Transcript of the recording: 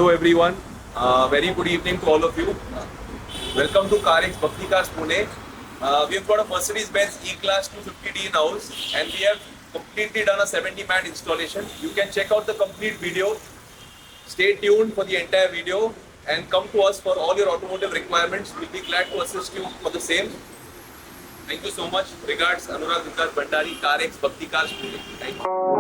Hello everyone, very good evening to all of you. Welcome to Carax Bhakti Pune. We've got a Mercedes Benz E-Class 250D in house and we have completely done a 70 mat installation. You can check out the complete video. Stay tuned for the entire video and come to us for all your automotive requirements. We'll be glad to assist you for the same. Thank you so much. Regards, Anurag Vikas Bhandari, Carax Bhakti Pune. Thank you.